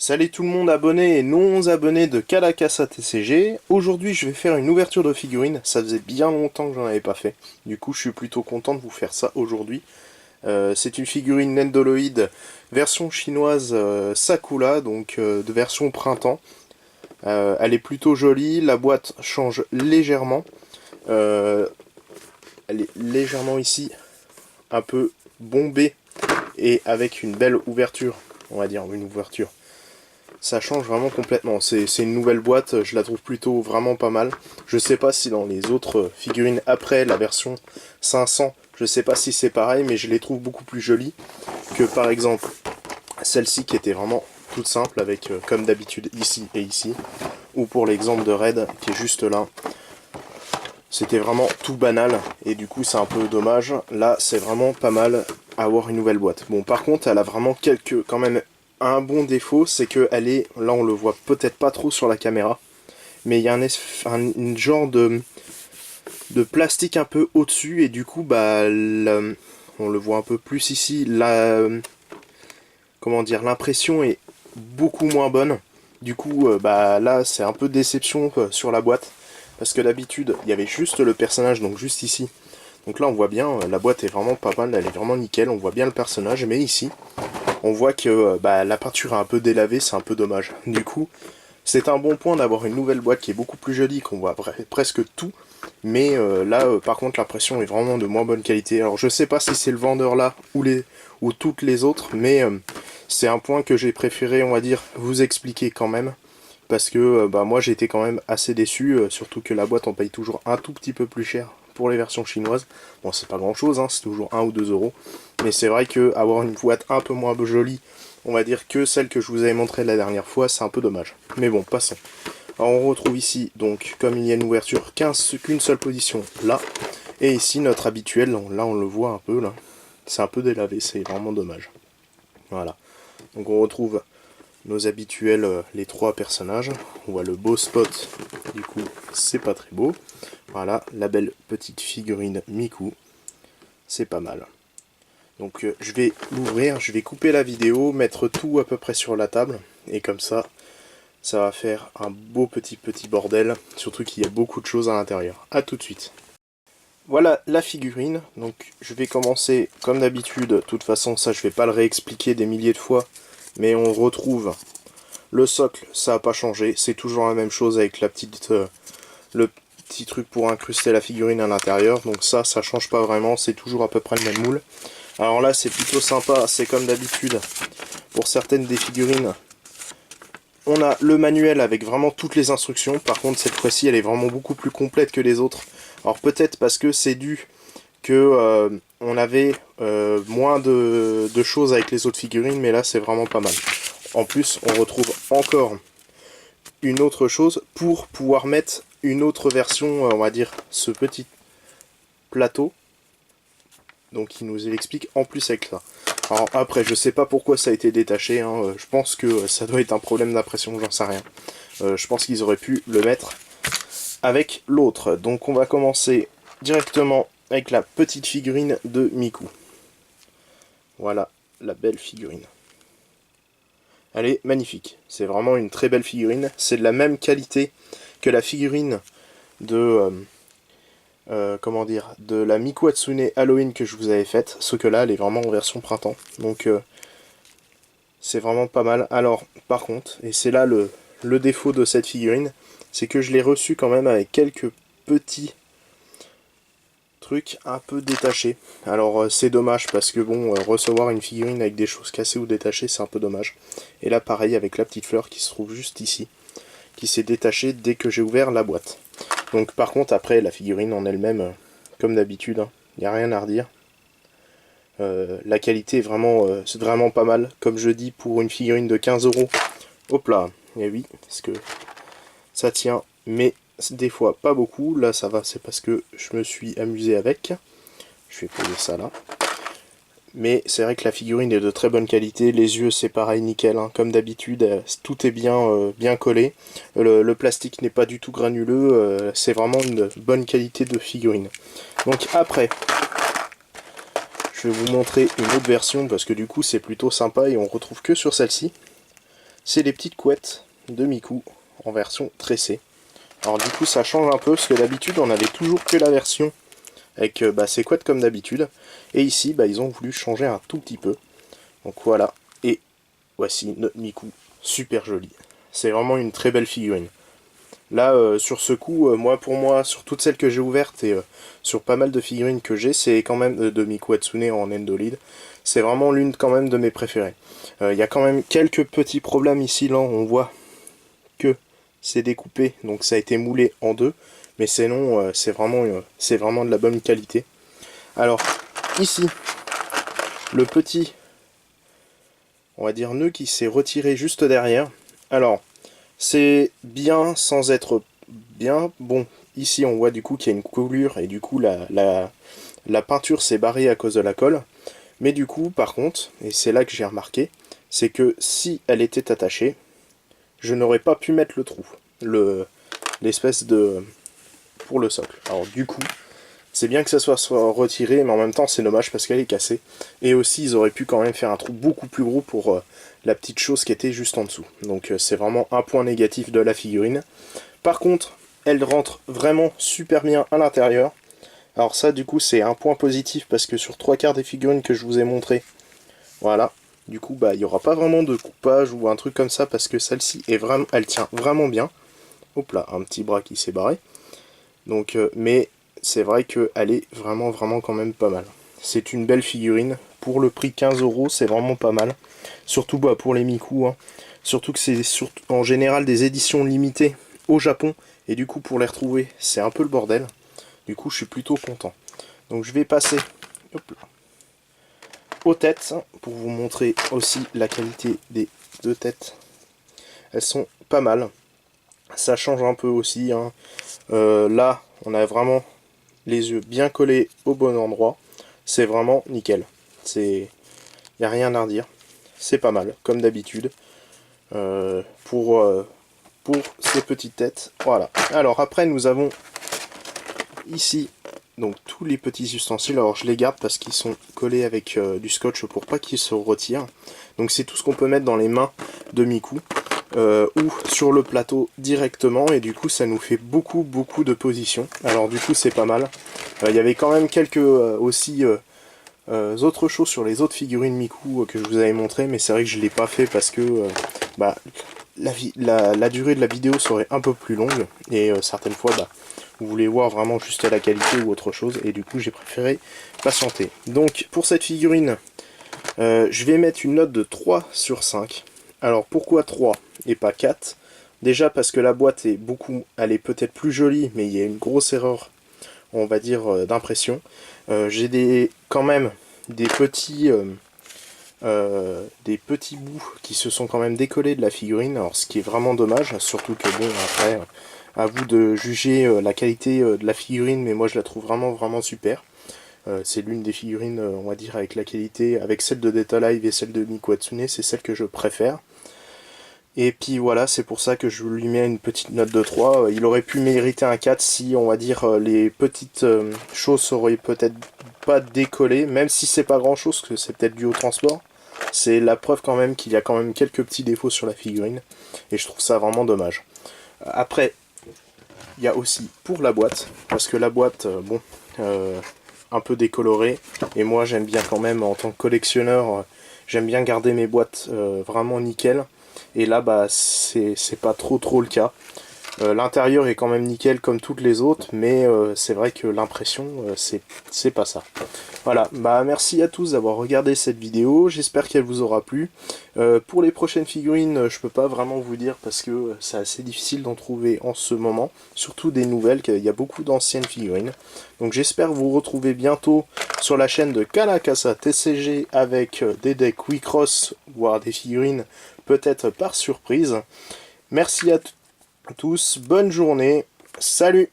Salut tout le monde abonnés et non abonnés de Kalakasa TCG. Aujourd'hui je vais faire une ouverture de figurines, ça faisait bien longtemps que j'en avais pas fait. Du coup je suis plutôt content de vous faire ça aujourd'hui. C'est une figurine Nendoroid version chinoise Sakura, donc de version printemps. Elle est plutôt jolie, la boîte change légèrement. Elle est légèrement ici un peu bombée et avec une belle ouverture, on va dire une ouverture. Ça change vraiment complètement, c'est une nouvelle boîte, je la trouve plutôt vraiment pas mal. Je sais pas si dans les autres figurines après la version 500, je sais pas si c'est pareil, mais je les trouve beaucoup plus jolies que par exemple celle-ci qui était vraiment toute simple avec comme d'habitude ici et ici. Ou pour l'exemple de Red qui est juste là. C'était vraiment tout banal et du coup c'est un peu dommage. Là c'est vraiment pas mal à avoir une nouvelle boîte. Bon par contre elle a vraiment quand même un bon défaut, c'est que elle est, là on le voit peut-être pas trop sur la caméra, mais il y a une genre de plastique un peu au-dessus et du coup bah on le voit un peu plus ici, comment dire, l'impression est beaucoup moins bonne. Du coup bah là c'est un peu de déception sur la boîte, parce que d'habitude il y avait juste le personnage, donc juste ici. Donc là on voit bien, la boîte est vraiment pas mal, elle est vraiment nickel, on voit bien le personnage, mais ici on voit que la peinture est un peu délavée, c'est un peu dommage. Du coup, c'est un bon point d'avoir une nouvelle boîte qui est beaucoup plus jolie, qu'on voit presque tout. Mais là, par contre, l'impression est vraiment de moins bonne qualité. Alors, je sais pas si c'est le vendeur là ou toutes les autres, mais c'est un point que j'ai préféré, on va dire, vous expliquer quand même. Parce que moi, j'ai été quand même assez déçu, surtout que la boîte, on paye toujours un tout petit peu plus cher pour les versions chinoises. Bon, c'est pas grand chose, hein, c'est toujours 1 ou 2 euros. Mais c'est vrai que avoir une boîte un peu moins jolie, on va dire que celle que je vous avais montrée la dernière fois, c'est un peu dommage. Mais bon, passons. Alors on retrouve ici, donc, comme il y a une ouverture qu'une seule position, là. Et ici, notre habituel, là on le voit un peu, là. C'est un peu délavé, c'est vraiment dommage. Voilà. Donc on retrouve nos habituels, les trois personnages. On voit le beau spot, du coup, c'est pas très beau. Voilà, la belle petite figurine Miku. C'est pas mal. Donc je vais l'ouvrir, je vais couper la vidéo, mettre tout à peu près sur la table, et comme ça va faire un beau petit bordel, surtout qu'il y a beaucoup de choses à l'intérieur. A tout de suite. Voilà la figurine, donc je vais commencer comme d'habitude, de toute façon ça je vais pas le réexpliquer des milliers de fois, mais on retrouve le socle, ça n'a pas changé, c'est toujours la même chose avec le petit truc pour incruster la figurine à l'intérieur, donc ça change pas vraiment, c'est toujours à peu près le même moule. Alors là c'est plutôt sympa, c'est comme d'habitude, pour certaines des figurines, on a le manuel avec vraiment toutes les instructions. Par contre cette fois-ci elle est vraiment beaucoup plus complète que les autres. Alors peut-être parce que c'est dû que on avait moins de choses avec les autres figurines, mais là c'est vraiment pas mal. En plus on retrouve encore une autre chose pour pouvoir mettre une autre version, on va dire ce petit plateau. Donc il nous explique en plus avec ça. Alors après, je sais pas pourquoi ça a été détaché, hein. Je pense que ça doit être un problème d'impression, j'en sais rien. Je pense qu'ils auraient pu le mettre avec l'autre. Donc on va commencer directement avec la petite figurine de Miku. Voilà la belle figurine. Elle est magnifique, c'est vraiment une très belle figurine. C'est de la même qualité que la figurine de... comment dire, de la Miku Hatsune Halloween que je vous avais faite, sauf que là elle est vraiment en version printemps, donc c'est vraiment pas mal. Alors par contre, et c'est là le défaut de cette figurine, c'est que je l'ai reçue quand même avec quelques petits trucs un peu détachés. Alors c'est dommage parce que bon, recevoir une figurine avec des choses cassées ou détachées, c'est un peu dommage. Et là pareil avec la petite fleur qui se trouve juste ici, qui s'est détachée dès que j'ai ouvert la boîte. Donc par contre après la figurine en elle-même, comme d'habitude, il n'y a rien à redire. La qualité est c'est vraiment pas mal. Comme je dis, pour une figurine de 15 euros, hop là, et oui, parce que ça tient, mais des fois pas beaucoup. Là ça va, c'est parce que je me suis amusé avec. Je vais poser ça là. Mais c'est vrai que la figurine est de très bonne qualité, les yeux c'est pareil, nickel, hein. Comme d'habitude, tout est bien collé, le plastique n'est pas du tout granuleux, c'est vraiment une bonne qualité de figurine. Donc après, je vais vous montrer une autre version, parce que du coup c'est plutôt sympa et on retrouve que sur celle-ci. c'est les petites couettes de Miku en version tressée. Alors du coup ça change un peu, parce que d'habitude on avait toujours que la version avec ces couettes comme d'habitude. Et ici ils ont voulu changer un tout petit peu. Donc voilà, et voici notre Miku, super joli. C'est vraiment une très belle figurine. Là, sur ce coup, pour moi, sur toutes celles que j'ai ouvertes et sur pas mal de figurines que j'ai, c'est quand même de Miku Hatsune en Endolid. C'est vraiment l'une quand même de mes préférées. Il y a quand même quelques petits problèmes ici, là, on voit que c'est découpé, donc ça a été moulé en deux. Mais sinon, c'est vraiment de la bonne qualité. Alors, ici, le petit, on va dire, nœud qui s'est retiré juste derrière. Alors, c'est bien sans être bien. Bon, ici on voit du coup qu'il y a une coulure et du coup la peinture s'est barrée à cause de la colle. Mais du coup, par contre, et c'est là que j'ai remarqué, c'est que si elle était attachée, je n'aurais pas pu mettre le trou, l'espèce de... pour le socle. Alors du coup, c'est bien que ça soit retiré, mais en même temps c'est dommage parce qu'elle est cassée. Et aussi ils auraient pu quand même faire un trou beaucoup plus gros pour la petite chose qui était juste en dessous. Donc c'est vraiment un point négatif de la figurine. Par contre, elle rentre vraiment super bien à l'intérieur. Alors ça du coup c'est un point positif parce que sur 3/4 des figurines que je vous ai montré, voilà, du coup il n'y aura pas vraiment de coupage ou un truc comme ça parce que celle-ci est vraiment, elle tient vraiment bien. Hop là, un petit bras qui s'est barré. Donc, mais c'est vrai qu'elle est vraiment quand même pas mal. C'est une belle figurine. Pour le prix 15 €, c'est vraiment pas mal. Surtout pour les Miku. Hein. Surtout que c'est en général des éditions limitées au Japon. Et du coup, pour les retrouver, c'est un peu le bordel. Du coup, je suis plutôt content. Donc, je vais passer hop là, aux têtes pour vous montrer aussi la qualité des deux têtes. Elles sont pas mal. Ça change un peu aussi. Hein. Là, on a vraiment les yeux bien collés au bon endroit. C'est vraiment nickel. Il n'y a rien à redire. C'est pas mal, comme d'habitude. Pour ces petites têtes. Voilà. Alors après, nous avons ici donc tous les petits ustensiles. Alors je les garde parce qu'ils sont collés avec du scotch pour pas qu'ils se retirent. Donc c'est tout ce qu'on peut mettre dans les mains de Miku. Ou sur le plateau directement, et du coup ça nous fait beaucoup de positions. Alors du coup c'est pas mal. Il y avait quand même quelques aussi autres choses sur les autres figurines Miku que je vous avais montré, mais c'est vrai que je l'ai pas fait parce que la durée de la vidéo serait un peu plus longue, et certaines fois vous voulez voir vraiment juste la qualité ou autre chose, et du coup j'ai préféré patienter. Donc pour cette figurine, je vais mettre une note de 3 sur 5. Alors pourquoi 3 et pas 4? Déjà parce que la boîte est elle est peut-être plus jolie, mais il y a une grosse erreur, on va dire, d'impression. J'ai quand même des petits bouts qui se sont quand même décollés de la figurine, alors ce qui est vraiment dommage, surtout que bon, après, à vous de juger la qualité de la figurine, mais moi je la trouve vraiment super. C'est l'une des figurines, on va dire, avec la qualité, avec celle de Data Live et celle de Miku Hatsune, c'est celle que je préfère. Et puis voilà, c'est pour ça que je lui mets une petite note de 3. Il aurait pu mériter un 4 si, on va dire, les petites choses auraient peut-être pas décollé, même si c'est pas grand chose, que c'est peut-être dû au transport. C'est la preuve quand même qu'il y a quand même quelques petits défauts sur la figurine, et je trouve ça vraiment dommage. Après, il y a aussi pour la boîte, parce que la boîte, un peu décolorée, et moi j'aime bien quand même, en tant que collectionneur, j'aime bien garder mes boîtes vraiment nickel, et là c'est pas trop le cas. L'intérieur est quand même nickel comme toutes les autres, mais c'est vrai que l'impression c'est pas ça. Voilà, merci à tous d'avoir regardé cette vidéo, j'espère qu'elle vous aura plu. Pour les prochaines figurines, je peux pas vraiment vous dire parce que c'est assez difficile d'en trouver en ce moment, surtout des nouvelles, il y a beaucoup d'anciennes figurines. Donc j'espère vous retrouver bientôt sur la chaîne de Kalakasa TCG avec des decks Wicross, voire des figurines peut-être par surprise. Merci à tous, bonne journée, salut!